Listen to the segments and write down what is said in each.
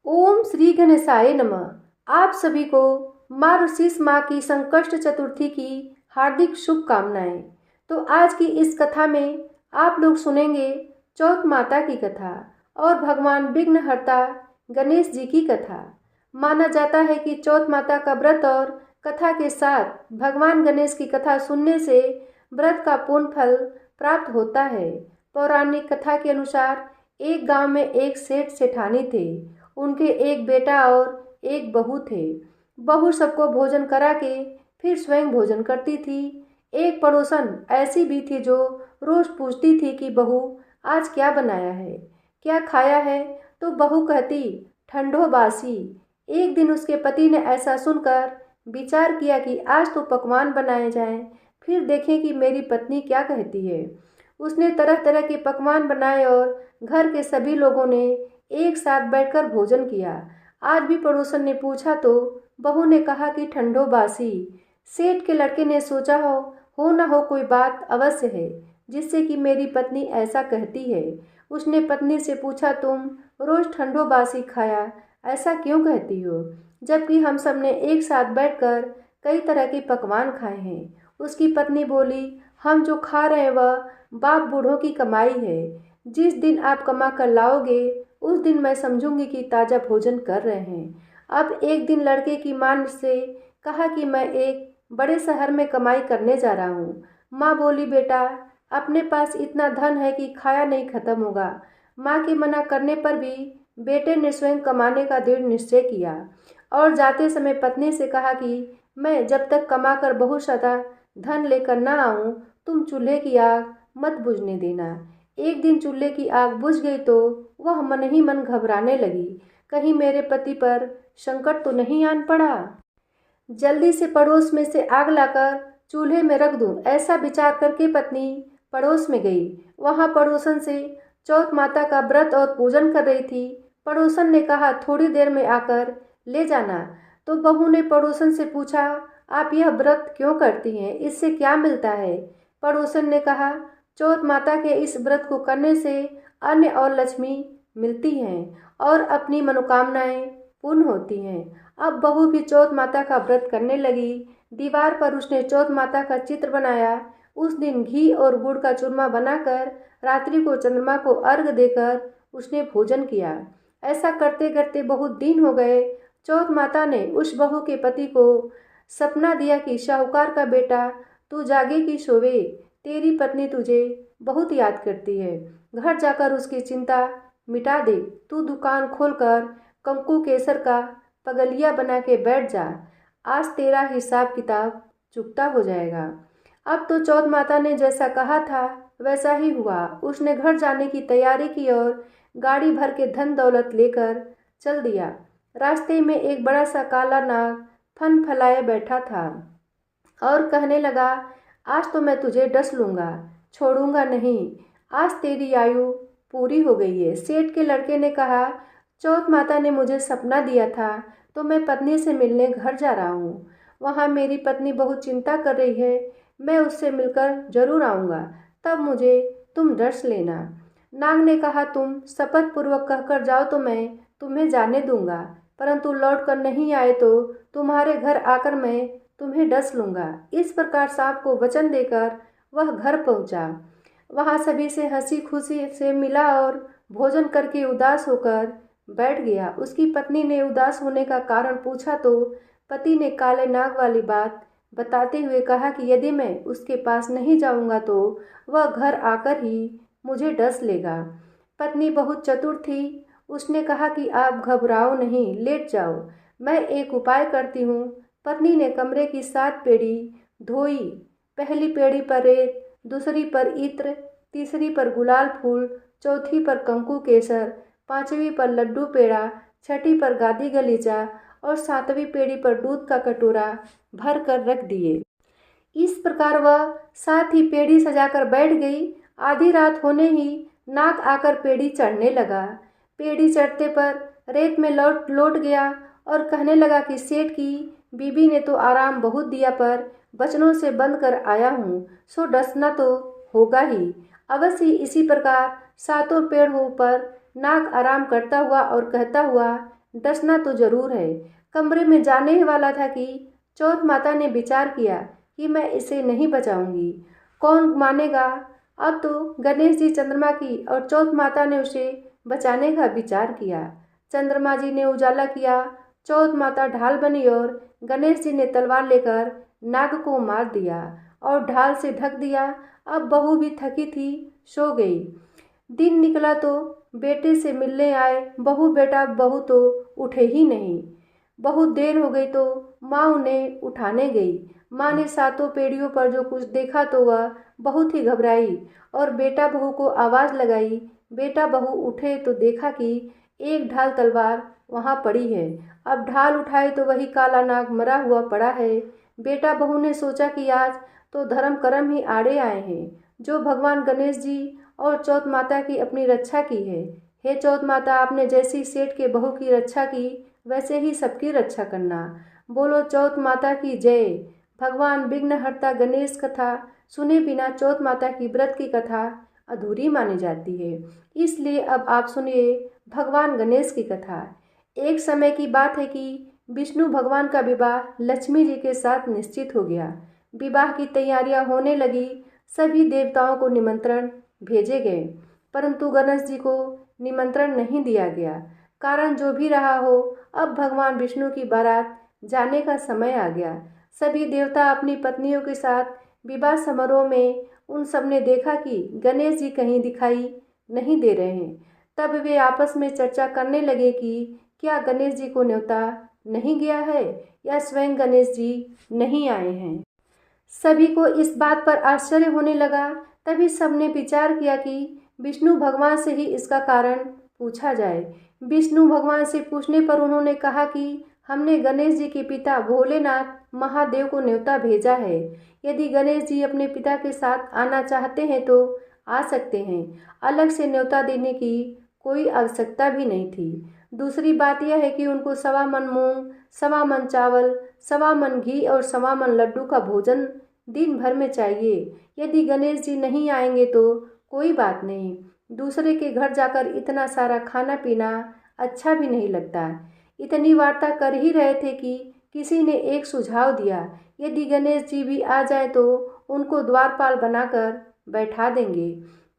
ओम श्री गणेशाय नमः। आप सभी को माँ ऋषिस माँ की संकष्ट चतुर्थी की हार्दिक शुभकामनाएं। तो आज की इस कथा में आप लोग सुनेंगे चौथ माता की कथा और भगवान विघ्नहर्ता गणेश जी की कथा। माना जाता है कि चौथ माता का व्रत और कथा के साथ भगवान गणेश की कथा सुनने से व्रत का पूर्ण फल प्राप्त होता है। पौराणिक कथा के अनुसार एक गांव में एक सेठ सेठानी थे। उनके एक बेटा और एक बहू थे। बहू सबको भोजन करा के फिर स्वयं भोजन करती थी। एक पड़ोसन ऐसी भी थी जो रोज पूछती थी कि बहू आज क्या बनाया है, क्या खाया है, तो बहू कहती ठंडो बासी। एक दिन उसके पति ने ऐसा सुनकर विचार किया कि आज तो पकवान बनाए जाएं, फिर देखें कि मेरी पत्नी क्या कहती है। उसने तरह तरह के पकवान बनाए और घर के सभी लोगों ने एक साथ बैठकर भोजन किया। आज भी पड़ोसन ने पूछा तो बहू ने कहा कि ठंडो बासी। सेठ के लड़के ने सोचा हो न हो कोई बात अवश्य है जिससे कि मेरी पत्नी ऐसा कहती है। उसने पत्नी से पूछा तुम रोज ठंडो बासी खाया ऐसा क्यों कहती हो, जबकि हम सब ने एक साथ बैठकर कई तरह के पकवान खाए हैं। उसकी पत्नी बोली हम जो खा रहे हैं वह बाप बूढ़ों की कमाई है। जिस दिन आप कमा कर लाओगे उस दिन मैं समझूंगी कि ताज़ा भोजन कर रहे हैं। अब एक दिन लड़के की माँ से कहा कि मैं एक बड़े शहर में कमाई करने जा रहा हूँ। माँ बोली बेटा अपने पास इतना धन है कि खाया नहीं खत्म होगा। माँ के मना करने पर भी बेटे ने स्वयं कमाने का दृढ़ निश्चय किया और जाते समय पत्नी से कहा कि मैं जब तक कमा कर बहुत ज़्यादा धन लेकर ना आऊँ तुम चूल्हे की आग मत बुझने देना। एक दिन चूल्हे की आग बुझ गई तो वह मन ही मन घबराने लगी, कहीं मेरे पति पर संकट तो नहीं आन पड़ा। जल्दी से पड़ोस में से आग लाकर चूल्हे में रख दूं, ऐसा विचार करके पत्नी पड़ोस में गई। वहां पड़ोसन से चौथ माता का व्रत और पूजन कर रही थी। पड़ोसन ने कहा थोड़ी देर में आकर ले जाना। तो बहू ने पड़ोसन से पूछा आप यह व्रत क्यों करती हैं, इससे क्या मिलता है। पड़ोसन ने कहा चौथ माता के इस व्रत को करने से अन्न और लक्ष्मी मिलती हैं और अपनी मनोकामनाएं पूर्ण होती हैं। अब बहू भी चौथ माता का व्रत करने लगी। दीवार पर उसने चौथ माता का चित्र बनाया। उस दिन घी और गुड़ का चूरमा बनाकर रात्रि को चंद्रमा को अर्घ देकर उसने भोजन किया। ऐसा करते करते बहुत दिन हो गए। चौथ माता ने उस बहू के पति को सपना दिया कि साहूकार का बेटा तू जागे कि सोवे, तेरी पत्नी तुझे बहुत याद करती है। घर जाकर उसकी चिंता मिटा दे। तू दुकान खोलकर कंकु केसर का पगलिया बना के बैठ जा। आज तेरा हिसाब किताब चुकता हो जाएगा। अब तो चौथ माता ने जैसा कहा था वैसा ही हुआ। उसने घर जाने की तैयारी की और गाड़ी भर के धन दौलत लेकर चल दिया। रास्ते में एक बड़ा सा काला नाग फन फलाए बैठा था और कहने लगा आज तो मैं तुझे डस लूँगा, छोड़ूंगा नहीं। आज तेरी आयु पूरी हो गई है। सेठ के लड़के ने कहा चौथ माता ने मुझे सपना दिया था तो मैं पत्नी से मिलने घर जा रहा हूँ। वहाँ मेरी पत्नी बहुत चिंता कर रही है। मैं उससे मिलकर जरूर आऊँगा, तब मुझे तुम डस लेना। नाग ने कहा तुम शपथ पूर्वक कहकर जाओ तो मैं तुम्हें जाने दूंगा, परंतु लौट कर नहीं आए तो तुम्हारे घर आकर मैं तुम्हें डस लूँगा। इस प्रकार सांप को वचन देकर वह घर पहुँचा। वहाँ सभी से हंसी खुशी से मिला और भोजन करके उदास होकर बैठ गया। उसकी पत्नी ने उदास होने का कारण पूछा तो पति ने काले नाग वाली बात बताते हुए कहा कि यदि मैं उसके पास नहीं जाऊंगा तो वह घर आकर ही मुझे डस लेगा। पत्नी बहुत चतुर थी। उसने कहा कि आप घबराओ नहीं, लेट जाओ, मैं एक उपाय करती हूँ। पत्नी ने कमरे की 7 पेड़ी धोई। पहली पेड़ी पर रेत, दूसरी पर इत्र, तीसरी पर गुलाल फूल, चौथी पर कंकु केसर, पांचवी पर लड्डू पेड़ा, छठी पर गादी गलीचा और 7वीं पेड़ी पर दूध का कटोरा भर कर रख दिए। इस प्रकार वह 7 ही पेड़ी सजाकर बैठ गई। आधी रात होने ही नाग आकर पेड़ी चढ़ने लगा। पेड़ी चढ़ते पर रेत में लौट गया और कहने लगा कि सेठ की बीबी ने तो आराम बहुत दिया पर बचनों से बंद कर आया हूँ, सो डसना तो होगा ही। अवश्य इसी प्रकार 7 पेड़ों पर नाग आराम करता हुआ और कहता हुआ डसना तो जरूर है। कमरे में जाने ही वाला था कि चौथ माता ने विचार किया कि मैं इसे नहीं बचाऊंगी। कौन मानेगा। अब तो गणेश जी चंद्रमा की और चौथ माता ने उसे बचाने का विचार किया। चंद्रमा जी ने उजाला किया, चौथ माता ढाल बनी और गणेश जी ने तलवार लेकर नाग को मार दिया और ढाल से ढक दिया। अब बहू भी थकी थी, सो गई। दिन निकला तो बेटे से मिलने आए बहू बेटा, बहू तो उठे ही नहीं। बहुत देर हो गई तो माँ उन्हें उठाने गई। माँ ने सातों पेड़ियों पर जो कुछ देखा तो वह बहुत ही घबराई और बेटा बहू को आवाज़ लगाई। बेटा बहू उठे तो देखा कि एक ढाल तलवार वहाँ पड़ी है। अब ढाल उठाई तो वही काला नाग मरा हुआ पड़ा है। बेटा बहू ने सोचा कि आज तो धर्म कर्म ही आड़े आए हैं, जो भगवान गणेश जी और चौथ माता की अपनी रक्षा की है। हे चौथ माता, आपने जैसी सेठ के बहू की रक्षा की वैसे ही सबकी रक्षा करना। बोलो चौथ माता की जय। भगवान विघ्नहर्ता गणेश कथा सुने बिना चौथ माता की व्रत की कथा अधूरी मानी जाती है। इसलिए अब आप सुनिए भगवान गणेश की कथा। एक समय की बात है कि विष्णु भगवान का विवाह लक्ष्मी जी के साथ निश्चित हो गया। विवाह की तैयारियां होने लगी। सभी देवताओं को निमंत्रण भेजे गए, परंतु गणेश जी को निमंत्रण नहीं दिया गया। कारण जो भी रहा हो, अब भगवान विष्णु की बारात जाने का समय आ गया। सभी देवता अपनी पत्नियों के साथ विवाह समारोह में। उन सब ने देखा कि गणेश जी कहीं दिखाई नहीं दे रहे हैं। तब वे आपस में चर्चा करने लगे कि क्या गणेश जी को न्योता नहीं गया है या स्वयं गणेश जी नहीं आए हैं। सभी को इस बात पर आश्चर्य होने लगा। तभी सबने विचार किया कि विष्णु भगवान से ही इसका कारण पूछा जाए। विष्णु भगवान से पूछने पर उन्होंने कहा कि हमने गणेश जी के पिता भोलेनाथ महादेव को न्योता भेजा है। यदि गणेश जी अपने पिता के साथ आना चाहते हैं तो आ सकते हैं। अलग से न्योता देने की कोई आवश्यकता भी नहीं थी। दूसरी बात यह है कि उनको 1.25 मन मूंग, 1.25 मन चावल, 1.25 मन घी और 1.25 मन लड्डू का भोजन दिन भर में चाहिए। यदि गणेश जी नहीं आएंगे तो कोई बात नहीं, दूसरे के घर जाकर इतना सारा खाना पीना अच्छा भी नहीं लगता। इतनी वार्ता कर ही रहे थे कि किसी ने एक सुझाव दिया, यदि गणेश जी भी आ जाए तो उनको द्वारपाल बनाकर बैठा देंगे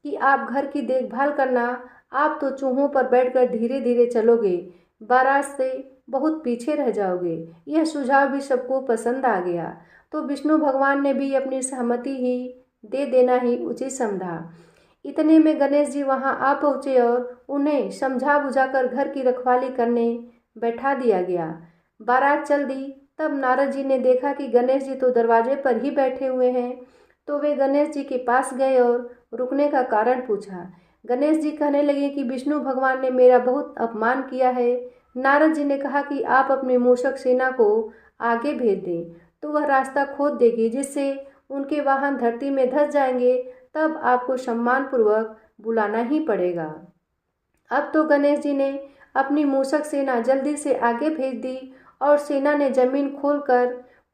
कि आप घर की देखभाल करना। आप तो चूहों पर बैठकर धीरे धीरे चलोगे, बारात से बहुत पीछे रह जाओगे। यह सुझाव भी सबको पसंद आ गया, तो विष्णु भगवान ने भी अपनी सहमति ही दे देना ही उचित समझा। इतने में गणेश जी वहां आ पहुंचे और उन्हें समझा बुझाकर घर की रखवाली करने बैठा दिया गया। बारात चल दी। तब नारद जी ने देखा कि गणेश जी तो दरवाजे पर ही बैठे हुए हैं, तो वे गणेश जी के पास गए और रुकने का कारण पूछा। गणेश जी कहने लगे कि विष्णु भगवान ने मेरा बहुत अपमान किया है। नारद जी ने कहा कि आप अपनी मूषक सेना को आगे भेज दें तो वह रास्ता खोद देगी, जिससे उनके वाहन धरती में धंस जाएंगे। तब आपको सम्मानपूर्वक बुलाना ही पड़ेगा। अब तो गणेश जी ने अपनी मूषक सेना जल्दी से आगे भेज दी और सेना ने जमीन खोलकर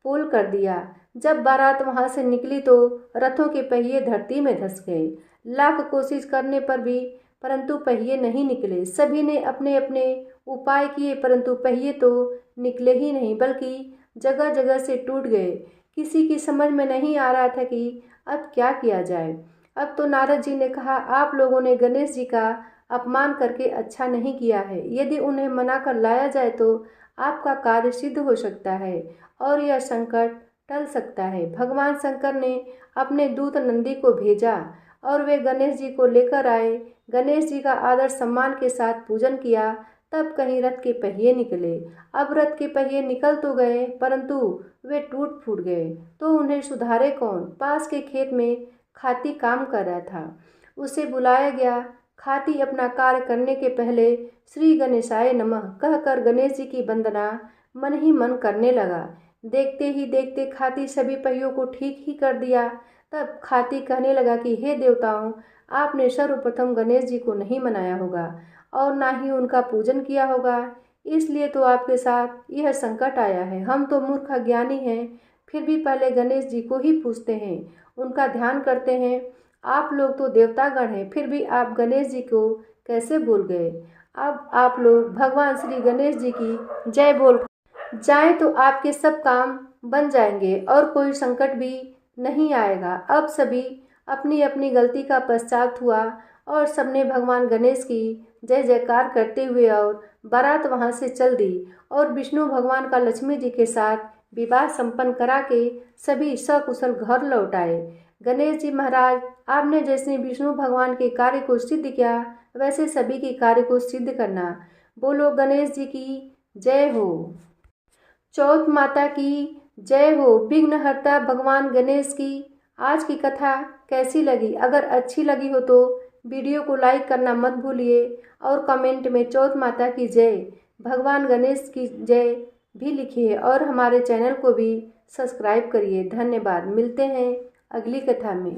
पुल कर दिया। जब बारात वहां से निकली तो रथों के पहिए धरती में धंस गए। लाख कोशिश करने पर भी परंतु पहिए नहीं निकले। सभी ने अपने अपने उपाय किए, परंतु पहिए तो निकले ही नहीं, बल्कि जगह जगह से टूट गए। किसी की समझ में नहीं आ रहा था कि अब क्या किया जाए। अब तो नारद जी ने कहा, आप लोगों ने गणेश जी का अपमान करके अच्छा नहीं किया है। यदि उन्हें मना कर लाया जाए तो आपका कार्य सिद्ध हो सकता है और यह संकट टल सकता है। भगवान शंकर ने अपने दूत नंदी को भेजा और वे गणेश जी को लेकर आए। गणेश जी का आदर सम्मान के साथ पूजन किया। तब कहीं रथ के पहिए निकले। अब रथ के पहिए निकल तो गए, परंतु वे टूट फूट गए, तो उन्हें सुधारे कौन। पास के खेत में खाती काम कर रहा था, उसे बुलाया गया। खाती अपना कार्य करने के पहले श्री गणेशाय नमः कहकर गणेश जी की वंदना मन ही मन करने लगा। देखते ही देखते खाती सभी पहियों को ठीक ही कर दिया। तब खाती कहने लगा कि हे देवताओं, आपने सर्वप्रथम गणेश जी को नहीं मनाया होगा और ना ही उनका पूजन किया होगा, इसलिए तो आपके साथ यह संकट आया है। हम तो मूर्ख अज्ञानी हैं, फिर भी पहले गणेश जी को ही पूजते हैं, उनका ध्यान करते हैं। आप लोग तो देवतागण हैं, फिर भी आप गणेश जी को कैसे भूल गए। अब आप लोग भगवान श्री गणेश जी की जय बोल जाएं तो आपके सब काम बन जाएंगे और कोई संकट भी नहीं आएगा। अब सभी अपनी अपनी गलती का पश्चाताप हुआ और सबने भगवान गणेश की जय जयकार करते हुए और बारात वहां से चल दी और विष्णु भगवान का लक्ष्मी जी के साथ विवाह संपन्न करा के सभी सकुशल घर लौट आए। गणेश जी महाराज, आपने जैसे विष्णु भगवान के कार्य को सिद्ध किया वैसे सभी के कार्य को सिद्ध करना। बोलो गणेश जी की जय हो। चौथ माता की जय हो। विघ्नहर्ता भगवान गणेश की आज की कथा कैसी लगी? अगर अच्छी लगी हो तो वीडियो को लाइक करना मत भूलिए और कमेंट में चौथ माता की जय, भगवान गणेश की जय भी लिखिए और हमारे चैनल को भी सब्सक्राइब करिए। धन्यवाद। मिलते हैं अगली कथा में।